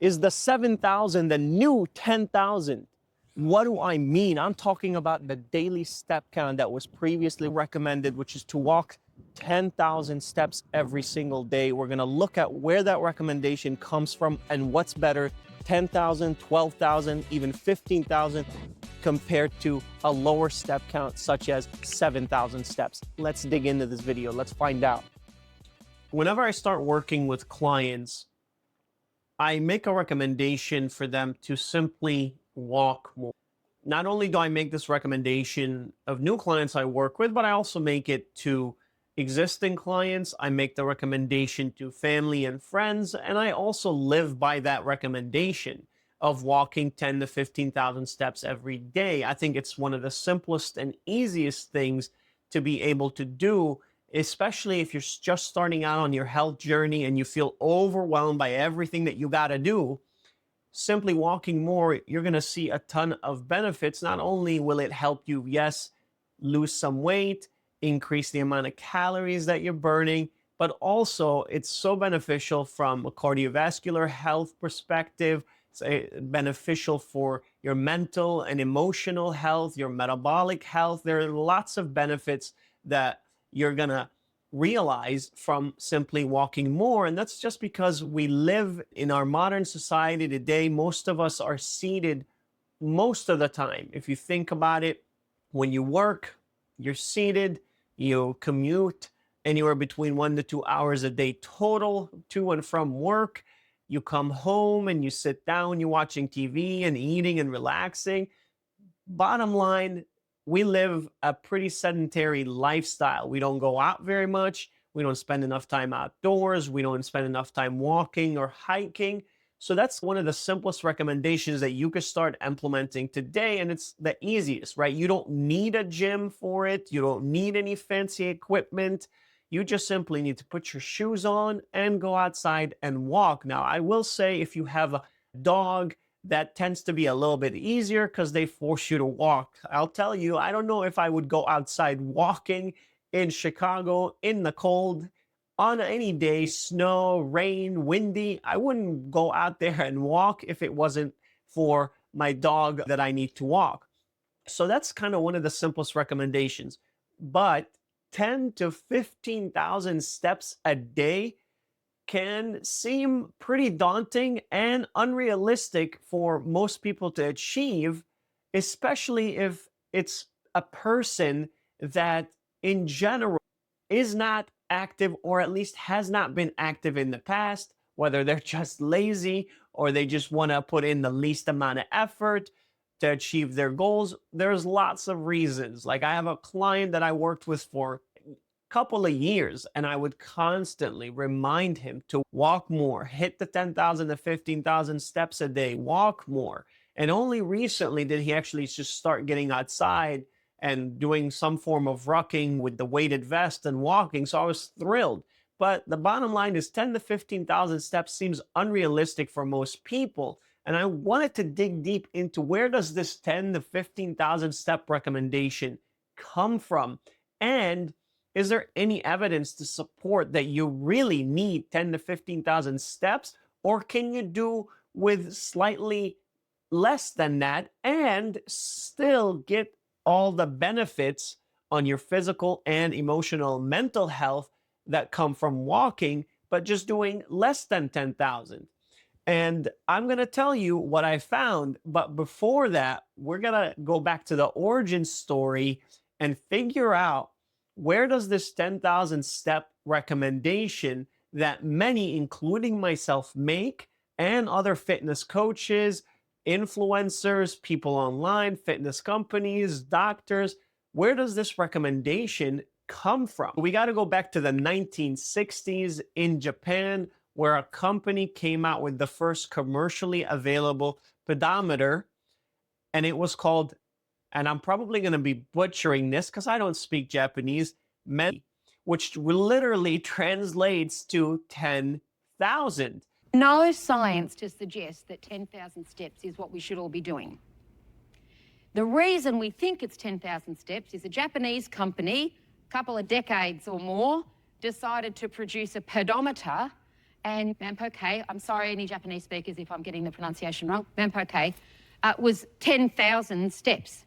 Is the 7,000 the new 10,000? What do I mean? I'm talking about the daily step count that was previously recommended, which is to walk 10,000 steps every single day. We're going to look at where that recommendation comes from and what's better, 10,000, 12,000, even 15,000 compared to a lower step count such as 7,000 steps. Let's dig into this video. Let's find out. Whenever I start working with clients, I make a recommendation for them to simply walk more. Not only do I make this recommendation of new clients I work with, but I also make it to existing clients. I make the recommendation to family and friends, and I also live by that recommendation of walking 10 to 15,000 steps every day. I think it's one of the simplest and easiest things to be able to do, especially if you're just starting out on your health journey and you feel overwhelmed by everything that you got to do. Simply walking more, you're going to see a ton of benefits. Not only will it help you, yes, lose some weight, increase the amount of calories that you're burning, but also it's so beneficial from a cardiovascular health perspective. It's beneficial for your mental and emotional health, your metabolic health. There are lots of benefits that you're going to realize from simply walking more. And that's just because we live in our modern society today. Most of us are seated most of the time. If you think about it, when you work, you're seated, you commute anywhere between 1 to 2 hours a day total to and from work. You come home and you sit down, you're watching TV and eating and relaxing. Bottom line, we live a pretty sedentary lifestyle. We don't go out very much. We don't spend enough time outdoors. We don't spend enough time walking or hiking. So that's one of the simplest recommendations that you could start implementing today. And it's the easiest, right? You don't need a gym for it. You don't need any fancy equipment. You just simply need to put your shoes on and go outside and walk. Now, I will say if you have a dog, that tends to be a little bit easier because they force you to walk. I'll tell you, I don't know if I would go outside walking in Chicago in the cold on any day, snow, rain, windy. I wouldn't go out there and walk if it wasn't for my dog that I need to walk. So that's kind of one of the simplest recommendations. But 10 to 15,000 steps a day can seem pretty daunting and unrealistic for most people to achieve, especially if it's a person that in general is not active or at least has not been active in the past, whether they're just lazy or they just want to put in the least amount of effort to achieve their goals. There's lots of reasons. Like I have a client that I worked with for couple of years, and I would constantly remind him to walk more, hit the 10,000 to 15,000 steps a day, walk more. And only recently did he actually just start getting outside and doing some form of rucking with the weighted vest and walking. So I was thrilled. But the bottom line is 10 to 15,000 steps seems unrealistic for most people. And I wanted to dig deep into where does this 10 to 15,000 step recommendation come from? And is there any evidence to support that you really need 10 to 15,000 steps, or can you do with slightly less than that and still get all the benefits on your physical and emotional mental health that come from walking, but just doing less than 10,000? And I'm going to tell you what I found. But before that, we're going to go back to the origin story and figure out where does this 10,000 step recommendation that many, including myself, make, and other fitness coaches, influencers, people online, fitness companies, doctors, where does this recommendation come from? We got to go back to the 1960s in Japan, where a company came out with the first commercially available pedometer, and it was called, and I'm probably going to be butchering this because I don't speak Japanese, which literally translates to 10,000. No science to suggest that 10,000 steps is what we should all be doing. The reason we think it's 10,000 steps is a Japanese company, a couple of decades or more, decided to produce a pedometer And Mampoke, I'm sorry, any Japanese speakers if I'm getting the pronunciation wrong, Mampoke was 10,000 steps.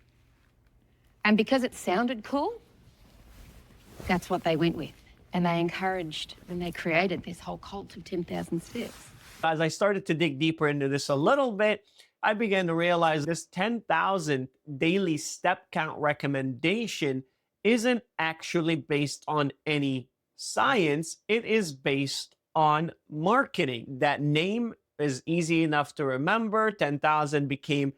And because it sounded cool, that's what they went with. And they encouraged and they created this whole cult of 10,000 steps. As I started to dig deeper into this a little bit, I began to realize this 10,000 daily step count recommendation isn't actually based on any science. It is based on marketing. That name is easy enough to remember. 10,000 became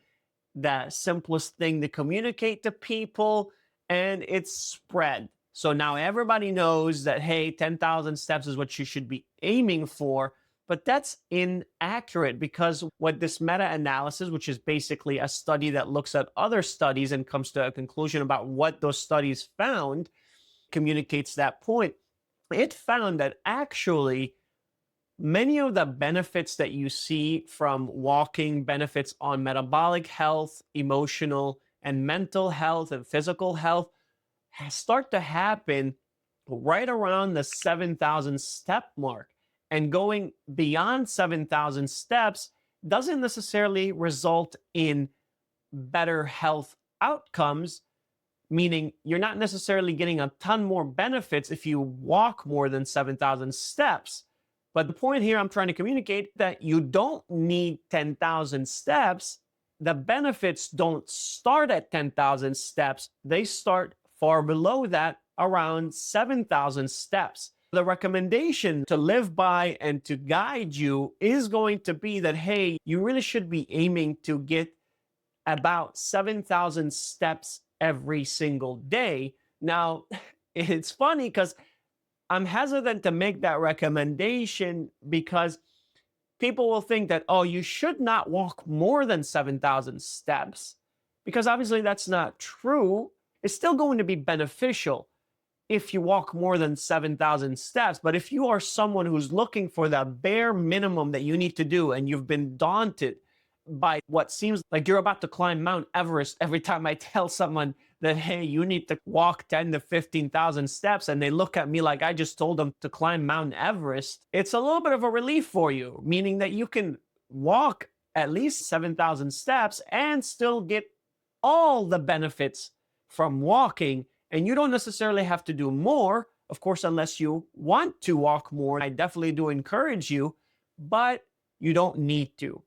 the simplest thing to communicate to people, and it's spread. So now everybody knows that, hey, 10,000 steps is what you should be aiming for. But that's inaccurate, because what this meta-analysis, which is basically a study that looks at other studies and comes to a conclusion about what those studies found, communicates that point. It found that actually many of the benefits that you see from walking, benefits on metabolic health, emotional and mental health and physical health, start to happen right around the 7,000 step mark. And going beyond 7,000 steps doesn't necessarily result in better health outcomes, meaning you're not necessarily getting a ton more benefits if you walk more than 7,000 steps. But the point here I'm trying to communicate that you don't need 10,000 steps. The benefits don't start at 10,000 steps. They start far below that, around 7,000 steps. The recommendation to live by and to guide you is going to be that, hey, you really should be aiming to get about 7,000 steps every single day. Now, it's funny because I'm hesitant to make that recommendation, because people will think that, oh, you should not walk more than 7,000 steps, because obviously that's not true. It's still going to be beneficial if you walk more than 7,000 steps. But if you are someone who's looking for the bare minimum that you need to do, and you've been daunted by what seems like you're about to climb Mount Everest every time I tell someone that, hey, you need to walk 10 to 15,000 steps, and they look at me like I just told them to climb Mount Everest, it's a little bit of a relief for you, meaning that you can walk at least 7,000 steps and still get all the benefits from walking. And you don't necessarily have to do more, of course, unless you want to walk more. I definitely do encourage you, but you don't need to.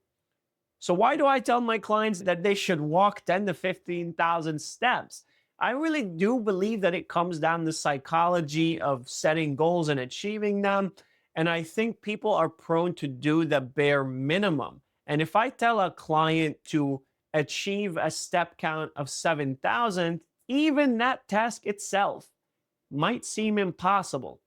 So why do I tell my clients that they should walk 10 to 15,000 steps? I really do believe that it comes down to psychology of setting goals and achieving them. And I think people are prone to do the bare minimum. And if I tell a client to achieve a step count of 7,000, even that task itself might seem impossible.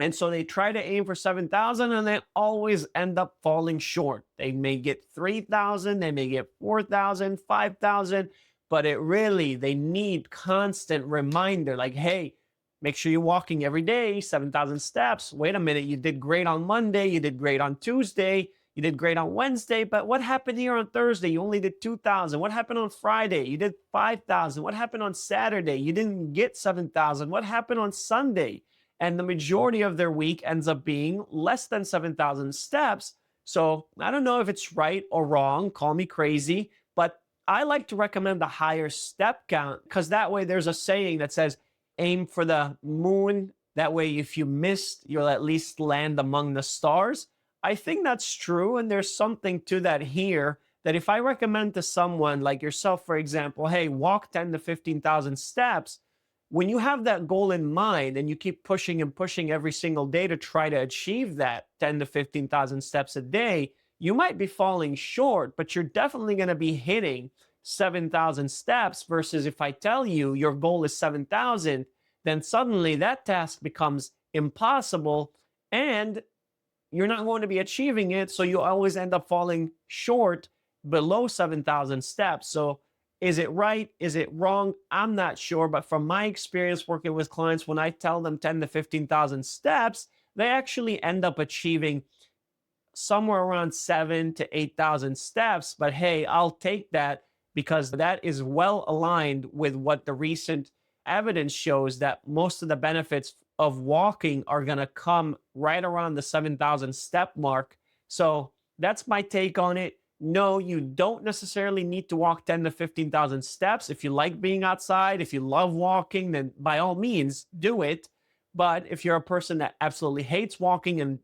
And so they try to aim for 7,000, and they always end up falling short. They may get 3,000, they may get 4,000, 5,000, but they need constant reminder like, hey, make sure you're walking every day, 7,000 steps. Wait a minute, you did great on Monday, you did great on Tuesday, you did great on Wednesday, but what happened here on Thursday? You only did 2,000. What happened on Friday? You did 5,000. What happened on Saturday? You didn't get 7,000. What happened on Sunday? And the majority of their week ends up being less than 7,000 steps. So I don't know if it's right or wrong. Call me crazy, but I like to recommend the higher step count, because that way there's a saying that says, aim for the moon. That way, if you missed, you'll at least land among the stars. I think that's true, and there's something to that here, that if I recommend to someone like yourself, for example, hey, walk 10 to 15,000 steps, when you have that goal in mind and you keep pushing and pushing every single day to try to achieve that 10 to 15,000 steps a day, you might be falling short, but you're definitely going to be hitting 7,000 steps, versus if I tell you your goal is 7,000, then suddenly that task becomes impossible, and you're not going to be achieving it, so you always end up falling short below 7,000 steps. So is it right? Is it wrong? I'm not sure, but from my experience working with clients, when I tell them 10 to 15,000 steps, they actually end up achieving somewhere around 7 to 8,000 steps. But hey, I'll take that, because that is well aligned with what the recent evidence shows, that most of the benefits of walking are going to come right around the 7,000 step mark. So that's my take on it. No, you don't necessarily need to walk 10 to 15,000 steps. If you like being outside, if you love walking, then by all means do it. But if you're a person that absolutely hates walking and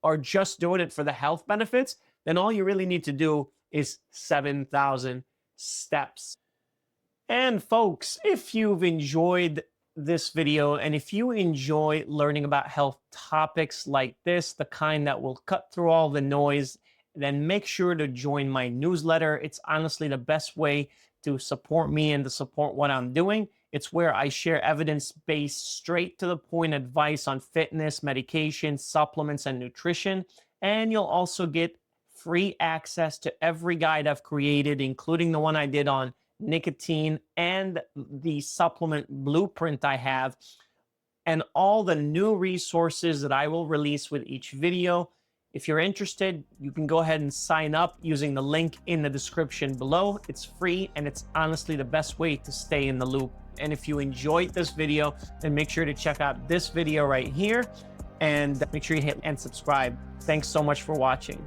are just doing it for the health benefits, then all you really need to do is 7,000 steps. And folks, if you've enjoyed this video and if you enjoy learning about health topics like this, the kind that will cut through all the noise, then make sure to join my newsletter. It's honestly the best way to support me and to support what I'm doing. It's where I share evidence-based, straight to the point advice on fitness, medication, supplements, and nutrition. And you'll also get free access to every guide I've created, including the one I did on nicotine and the supplement blueprint I have, and all the new resources that I will release with each video. If you're interested, you can go ahead and sign up using the link in the description below. It's free and it's honestly the best way to stay in the loop. And if you enjoyed this video, then make sure to check out this video right here and make sure you hit and subscribe. Thanks so much for watching.